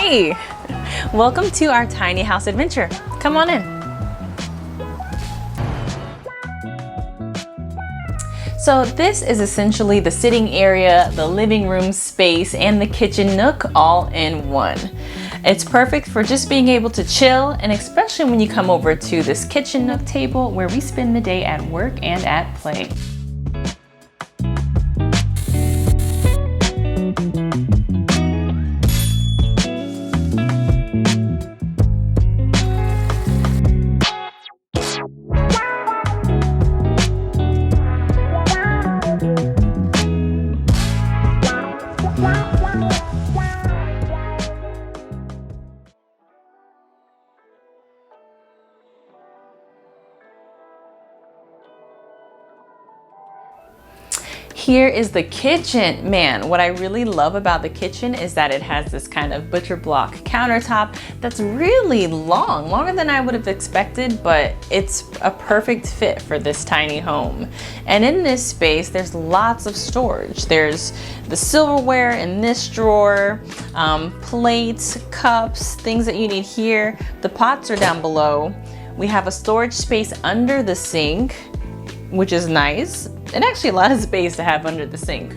Hey! Welcome to our tiny house adventure. Come on in. So this is essentially the sitting area, the living room space, and the kitchen nook all in one. It's perfect for just being able to chill, and especially when you come over to this kitchen nook table where we spend the day at work and at play. Here is the kitchen. Man, what I really love about the kitchen is that it has this kind of butcher block countertop that's really long, longer than I would have expected, but it's a perfect fit for this tiny home. And in this space, there's lots of storage. There's the silverware in this drawer, plates, cups, things that you need here. The pots are down below. We have a storage space under the sink, which is nice, and actually a lot of space to have under the sink.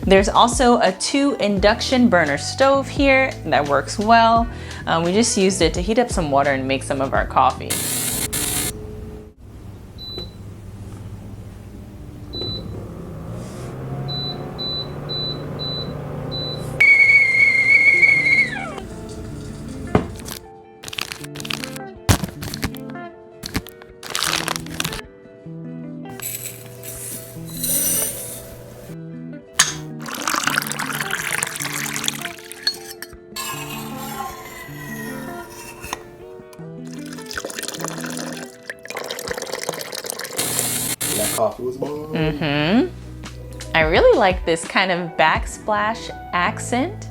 There's also a 2 induction burner stove here that works well. We just used it to heat up some water and make some of our coffee. Coffee was born. I really like this kind of backsplash accent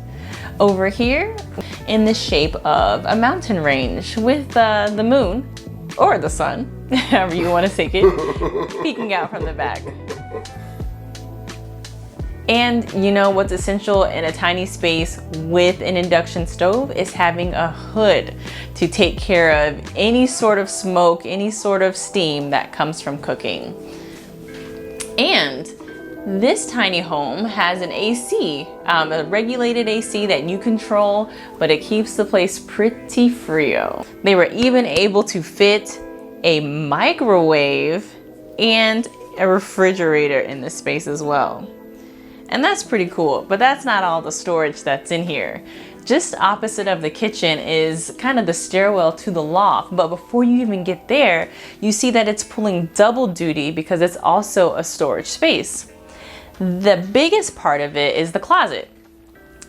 over here in the shape of a mountain range with the moon or the sun, however you want to take it, peeking out from the back. And you know what's essential in a tiny space with an induction stove is having a hood to take care of any sort of smoke, any sort of steam that comes from cooking. And this tiny home has an AC, a regulated AC that you control, but it keeps the place pretty frio. They were even able to fit a microwave and a refrigerator in this space as well. And that's pretty cool, but that's not all the storage that's in here. Just opposite of the kitchen is kind of the stairwell to the loft, but before you even get there, you see that it's pulling double duty because it's also a storage space. The biggest part of it is the closet.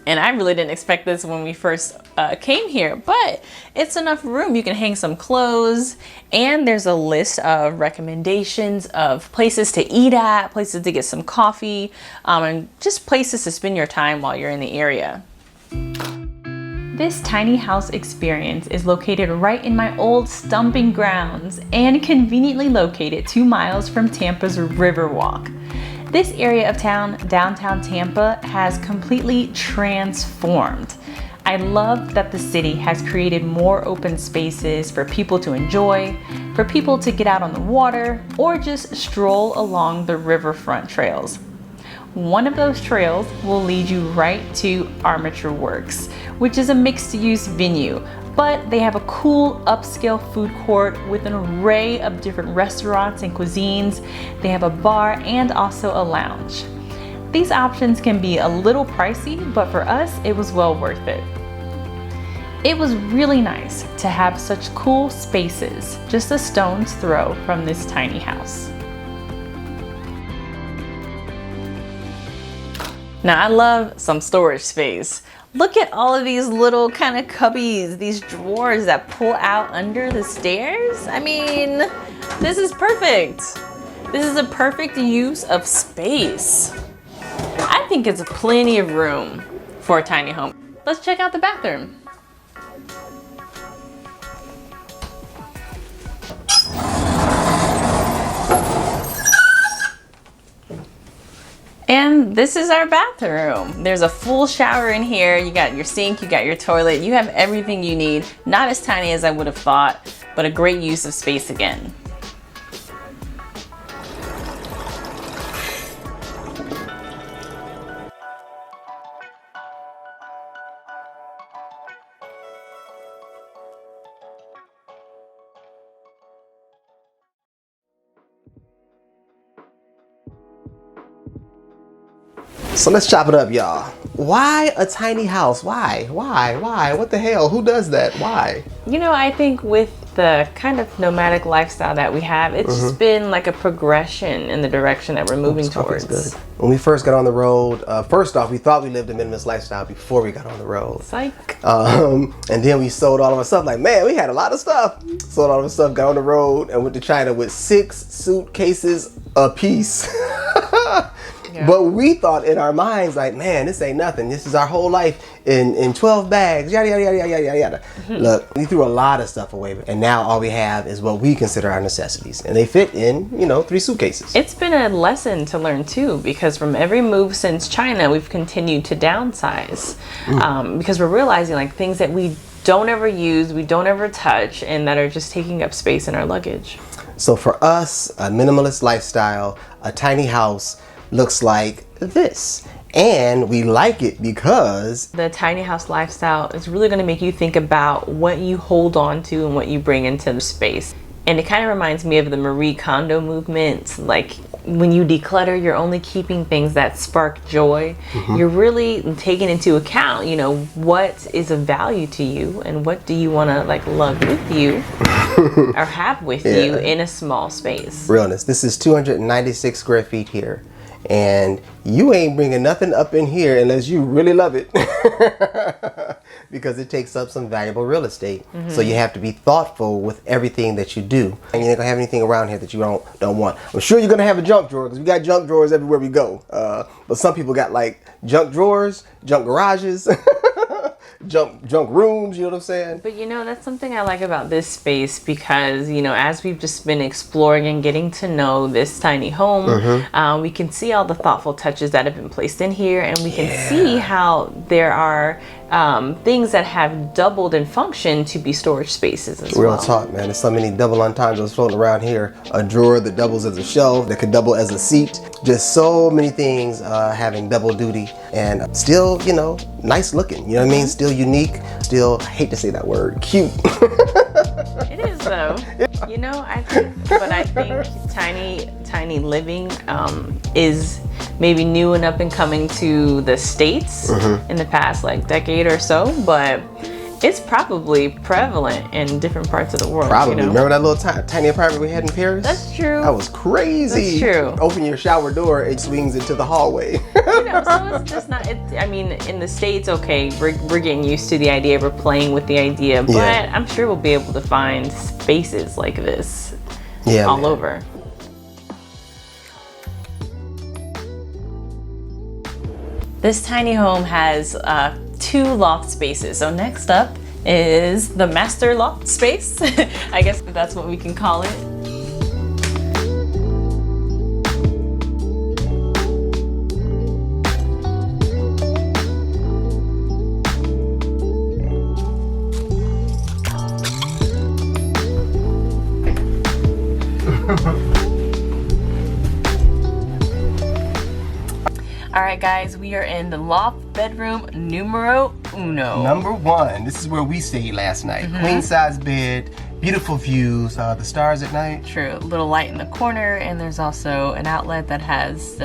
And I really didn't expect this when we first came here, but it's enough room. You can hang some clothes, and there's a list of recommendations of places to eat at, places to get some coffee, and just places to spend your time while you're in the area. This tiny house experience is located right in my old stomping grounds and conveniently located 2 miles from Tampa's Riverwalk. This area of town, downtown Tampa, has completely transformed. I love that the city has created more open spaces for people to enjoy, for people to get out on the water, or just stroll along the riverfront trails. One of those trails will lead you right to Armature Works, which is a mixed-use venue, but they have a cool upscale food court with an array of different restaurants and cuisines. They have a bar and also a lounge. These options can be a little pricey, but for us, it was well worth it. It was really nice to have such cool spaces just a stone's throw from this tiny house. Now, I love some storage space. Look at all of these little kind of cubbies, these drawers that pull out under the stairs. I mean, this is perfect. This is a perfect use of space. I think it's plenty of room for a tiny home. Let's check out the bathroom. And this is our bathroom. There's a full shower in here. You got your sink, you got your toilet, you have everything you need. Not as tiny as I would have thought, but a great use of space again. So let's chop it up, y'all. Why a tiny house? Why? What the hell? Who does that? Why? You know, I think with the kind of nomadic lifestyle that we have, it's just been like a progression in the direction that we're moving towards. Good. When we first got on the road, first off, we thought we lived a minimalist lifestyle before we got on the road. Psych. And then we sold all of our stuff. Like, man, we had a lot of stuff. Sold all of our stuff, got on the road, and went to China with 6 suitcases apiece. Yeah. But we thought in our minds, like, man, this ain't nothing. This is our whole life in 12 bags, yada, yada, yada, yada, yada. Look, we threw a lot of stuff away, and now all we have is what we consider our necessities. And they fit in, 3 suitcases. It's been a lesson to learn, too, because from every move since China, we've continued to downsize. Because we're realizing, like, things that we don't ever use, we don't ever touch, and that are just taking up space in our luggage. So for us, a minimalist lifestyle, a tiny house, looks like this, and we like it because the tiny house lifestyle is really going to make you think about what you hold on to and what you bring into the space. And it kind of reminds me of the Marie Kondo movement. Like, when you declutter, you're only keeping things that spark joy. You're really taking into account, what is of value to you and what do you want to like lug with you or have with you in a small space. Realness. This is 296 square feet here. And you ain't bringing nothing up in here unless you really love it. Because it takes up some valuable real estate. So you have to be thoughtful with everything that you do. And you're not gonna have anything around here that you don't want. I'm sure you're gonna have a junk drawer, because we got junk drawers everywhere we go. But some people got like junk drawers, junk garages, junk rooms, you know what I'm saying? But that's something I like about this space, because as we've just been exploring and getting to know this tiny home, we can see all the thoughtful touches that have been placed in here, and we can see how there are things that have doubled in function to be storage spaces as well. Real talk, man. There's so many double entendres floating around here. A drawer that doubles as a shelf, that could double as a seat. Just so many things having double duty, and still, nice looking. You know what I mean? Still unique. Still, I hate to say that word, cute. It is though. I think tiny living is maybe new and up and coming to the States in the past like decade or so, but it's probably prevalent in different parts of the world. Probably. Remember that little tiny apartment we had in Paris? That's true. That was crazy. That's true. Open your shower door, it swings into the hallway. So it's just not, in the States, okay, we're getting used to the idea, we're playing with the idea, but I'm sure we'll be able to find spaces like this all over. This tiny home has 2 loft spaces. So next up is the master loft space. I guess that's what we can call it. Alright guys, we are in the loft bedroom numero uno. Number 1. This is where we stayed last night. Queen size bed, beautiful views, the stars at night. True, a little light in the corner, and there's also an outlet that has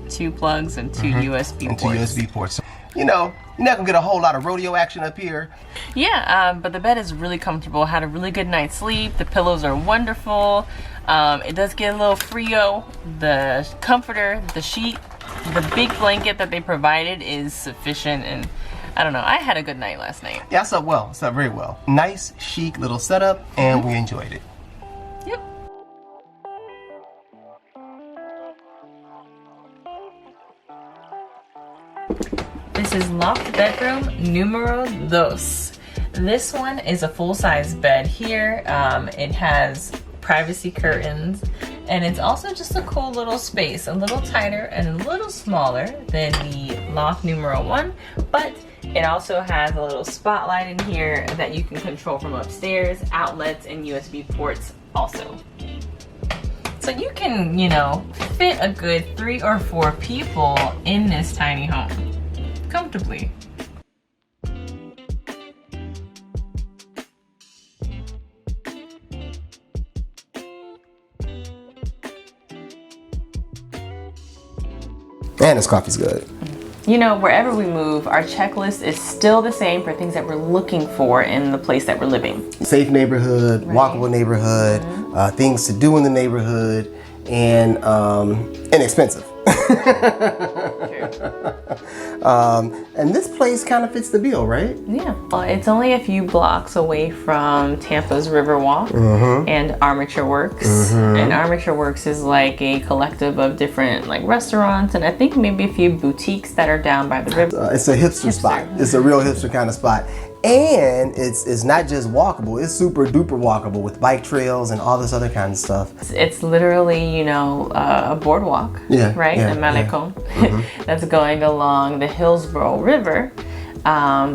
2 plugs and 2 USB ports. And 2 USB ports. So, you're not gonna get a whole lot of rodeo action up here. Yeah, but the bed is really comfortable. Had a really good night's sleep. The pillows are wonderful. It does get a little frio. The comforter, the sheet, the big blanket that they provided is sufficient, and I don't know, I had a good night last night. Yeah, I slept well. I slept very well. Nice, chic little setup, and we enjoyed it. Yep. This is loft bedroom numero dos. This one is a full-size bed here. It has privacy curtains, And it's also just a cool little space, a little tighter and a little smaller than the loft numero 1, but it also has a little spotlight in here that you can control from upstairs, outlets, and USB ports also. So you can, you know, fit a good 3 or 4 people in this tiny home comfortably. And this coffee's good. You know, wherever we move, our checklist is still the same for things that we're looking for in the place that we're living. Safe neighborhood, walkable neighborhood, things to do in the neighborhood, and inexpensive. And this place kind of fits the bill, right? Yeah. Well, it's only a few blocks away from Tampa's Riverwalk and Armature Works. And Armature Works is like a collective of different like restaurants and I think maybe a few boutiques that are down by the river. It's a hipster spot. It's a real hipster kind of spot. And it's not just walkable, it's super duper walkable with bike trails and all this other kind of stuff. It's literally, you know, a boardwalk, right? A malecon that's going along the Hillsborough River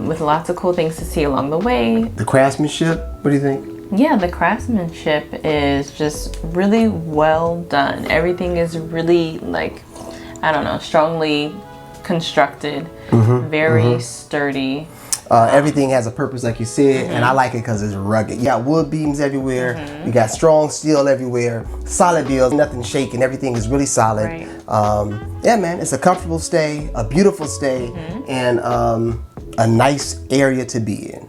with lots of cool things to see along the way. The craftsmanship, what do you think? Yeah, the craftsmanship is just really well done. Everything is really like, I don't know, strongly constructed, very sturdy. Everything has a purpose, like you said, and I like it because it's rugged. You got wood beams everywhere, you got strong steel everywhere, solid builds, nothing shaking, everything is really solid. Right. Yeah, man, it's a comfortable stay, a beautiful stay, and a nice area to be in.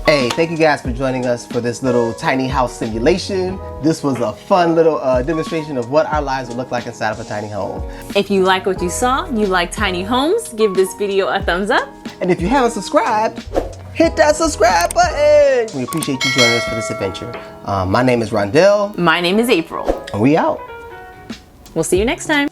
Hey, thank you guys for joining us for this little tiny house simulation. This was a fun little demonstration of what our lives would look like inside of a tiny home. If you like what you saw, you like tiny homes, give this video a thumbs up. And if you haven't subscribed, hit that subscribe button. We appreciate you joining us for this adventure. My name is Rondell. My name is April. And we out. We'll see you next time.